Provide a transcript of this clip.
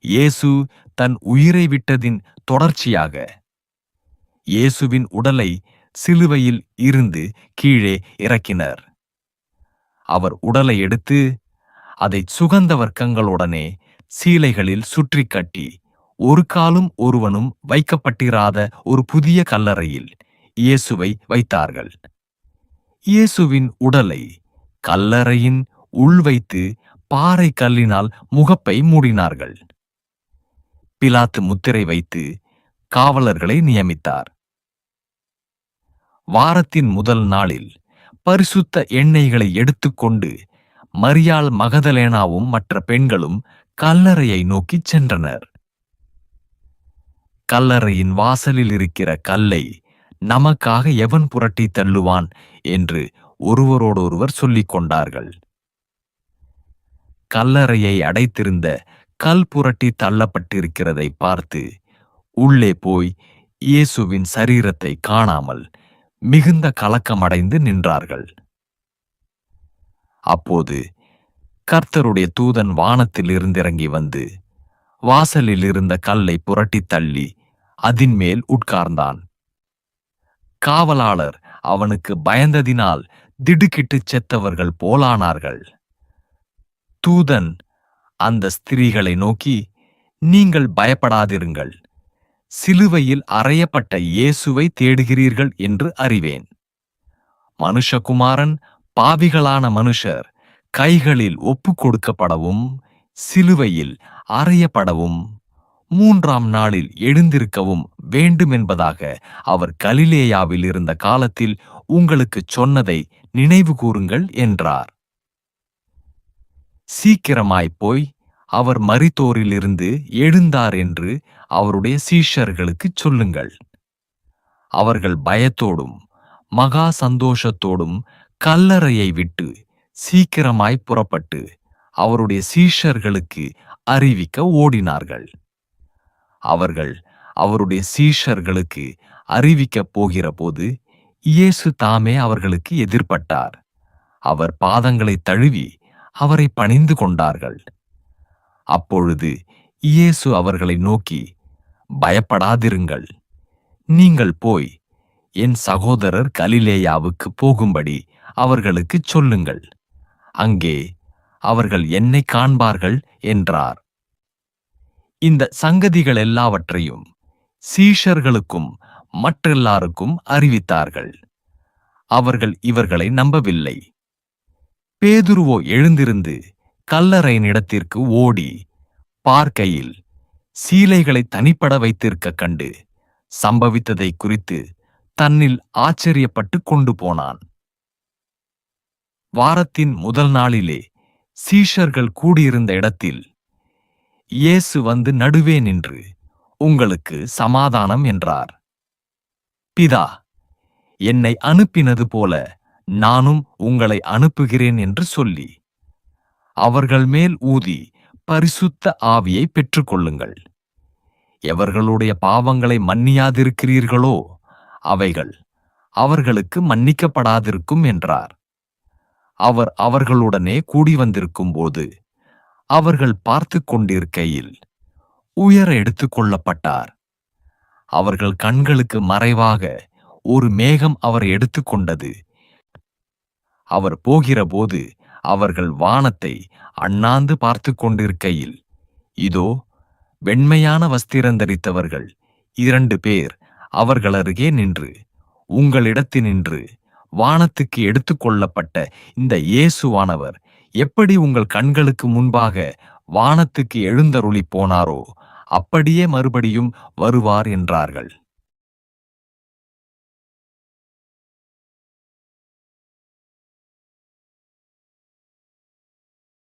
இயேசு தன் உயிரை விட்டதின் தொடர்ச்சியாக இயேசுவின் உடலை சிலுவையில் இருந்து கீழே இறக்கினர். அவர் உடலை எடுத்து அதை சுகந்த வர்க்கங்களுடனே சீலைகளில் சுற்றி கட்டி ஒரு காலும் ஒருவனும் வைக்கப்பட்டிராத ஒரு புதிய கல்லறையில் இயேசுவை வைத்தார்கள். இயேசுவின் உடலை கல்லறையின் உள் வைத்து பாறை கல்லினால் முகப்பை மூடினார்கள். பிலாத்து முத்திரை வைத்து காவலர்களை நியமித்தார். வாரத்தின் முதல் நாளில் பரிசுத்த எண்ணெய்களை எடுத்துக்கொண்டு மரியாள் மகதலேனாவும் மற்ற பெண்களும் கல்லறையை நோக்கிச் சென்றனர். கல்லறையின் வாசலில் இருக்கிற கல்லை நமக்காக எவன் புரட்டி தள்ளுவான் என்று ஒருவரோடொருவர் சொல்லிக் கொண்டார்கள். கல்லறையை அடைத்திருந்த கல் புரட்டி தள்ளப்பட்டிருக்கிறதை பார்த்து உள்ளே போய் இயேசுவின் சரீரத்தை காணாமல் மிகுந்த கலக்கமடைந்து நின்றார்கள். அப்போது கர்த்தருடைய தூதன் வானத்தில் இருந்திறங்கி வந்து வாசலில் இருந்த கல்லை புரட்டி தள்ளி அதின் மேல் உட்கார்ந்தான். காவலாளர் அவனுக்கு பயந்ததினால் திடுக்கிட்டுச் செத்தவர்கள் போலானார்கள். தூதன் அந்த ஸ்திரீகளை நோக்கி, நீங்கள் பயப்படாதிருங்கள், சிலுவையில் அறையப்பட்ட இயேசுவை தேடுகிறீர்கள் என்று அறிவேன். மனுஷகுமாரன் பாவிகளான மனுஷர் கைகளில் ஒப்பு கொடுக்கப்படவும் சிலுவையில் அறையப்படவும் 3ஆம் நாளில் எழுந்திருக்கவும் வேண்டுமென்பதாக அவர் கலிலேயாவில் இருந்த காலத்தில் உங்களுக்குச் சொன்னதை நினைவு கூறுங்கள் என்றார். சீக்கிரமாய்ப் போய் அவர் மரித்தோரிலிருந்து எழுந்தார் என்று அவருடைய சீஷர்களுக்குச் சொல்லுங்கள். அவர்கள் பயத்தோடும் மகா சந்தோஷத்தோடும் கல்லறையை விட்டு சீக்கிரமாய் புறப்பட்டு அவருடைய சீஷர்களுக்கு அறிவிக்க ஓடினார்கள். அவர்கள் அவருடைய சீஷர்களுக்கு அறிவிக்கப் போகிற போது இயேசு தாமே அவர்களுக்கு எதிர்ப்பட்டார். அவர் பாதங்களை தழுவி அவரை பணிந்து கொண்டார்கள். அப்பொழுது இயேசு அவர்களை நோக்கி, பயப்படாதிருங்கள், நீங்கள் போய் என் சகோதரர் கலிலேயாவுக்கு போகும்படி அவர்களுக்குச் சொல்லுங்கள், அங்கே அவர்கள் என்னை காண்பார்கள் என்றார். இந்த சங்கதிகள் எல்லாவற்றையும் சீஷர்களுக்கும் மற்றெல்லாருக்கும் அறிவித்தார்கள். அவர்கள் இவர்களை நம்பவில்லை. பேதுருவோ எழுந்திருந்து கல்லறையினிடத்திற்கு ஓடி பார்க்கையில் சீலைகளை தனிப்பட வைத்திருக்க கண்டு சம்பவித்ததை குறித்து தன்னில் ஆச்சரியப்பட்டு கொண்டு போனான். வாரத்தின் முதல் நாளிலே சீஷர்கள் கூடியிருந்த இடத்தில் இயேசு வந்து நடுவே நின்று, உங்களுக்கு சமாதானம் என்றார். பிதா என்னை அனுப்பினது போல நானும் உங்களை அனுப்புகிறேன் என்று சொல்லி அவர்கள் மேல் ஊதி பரிசுத்த ஆவியை பெற்றுக்கொள்ளுங்கள். எவர்களுடைய பாவங்களை மன்னியாதிருக்கிறீர்களோ அவைகள் அவர்களுக்கு மன்னிக்கப்படாதிருக்கும் என்றார். அவர் அவர்களுடனே கூடி வந்திருக்கும் போது அவர்கள் பார்த்து கொண்டிருக்கையில் உயர எடுத்துக் கொள்ளப்பட்டார். அவர்கள் கண்களுக்கு மறைவாக ஒரு மேகம் அவர் எடுத்துக்கொண்டது. அவர் போகிறபோது அவர்கள் வானத்தை அண்ணாந்து பார்த்து கொண்டிருக்கையில் இதோ வெண்மையான வஸ்திரந்தரித்தவர்கள் 2 பேர் அவர்கள் அருகே நின்று, உங்களிடத்தினின்று வானத்துக்கு எடுத்துக்கொள்ளப்பட்ட இந்த இயேசுவானவர் எப்படி உங்கள் கண்களுக்கு முன்பாக வானத்துக்கு எழுந்தருளி போனாரோ அப்படியே மறுபடியும் வருவார் என்றார்கள்.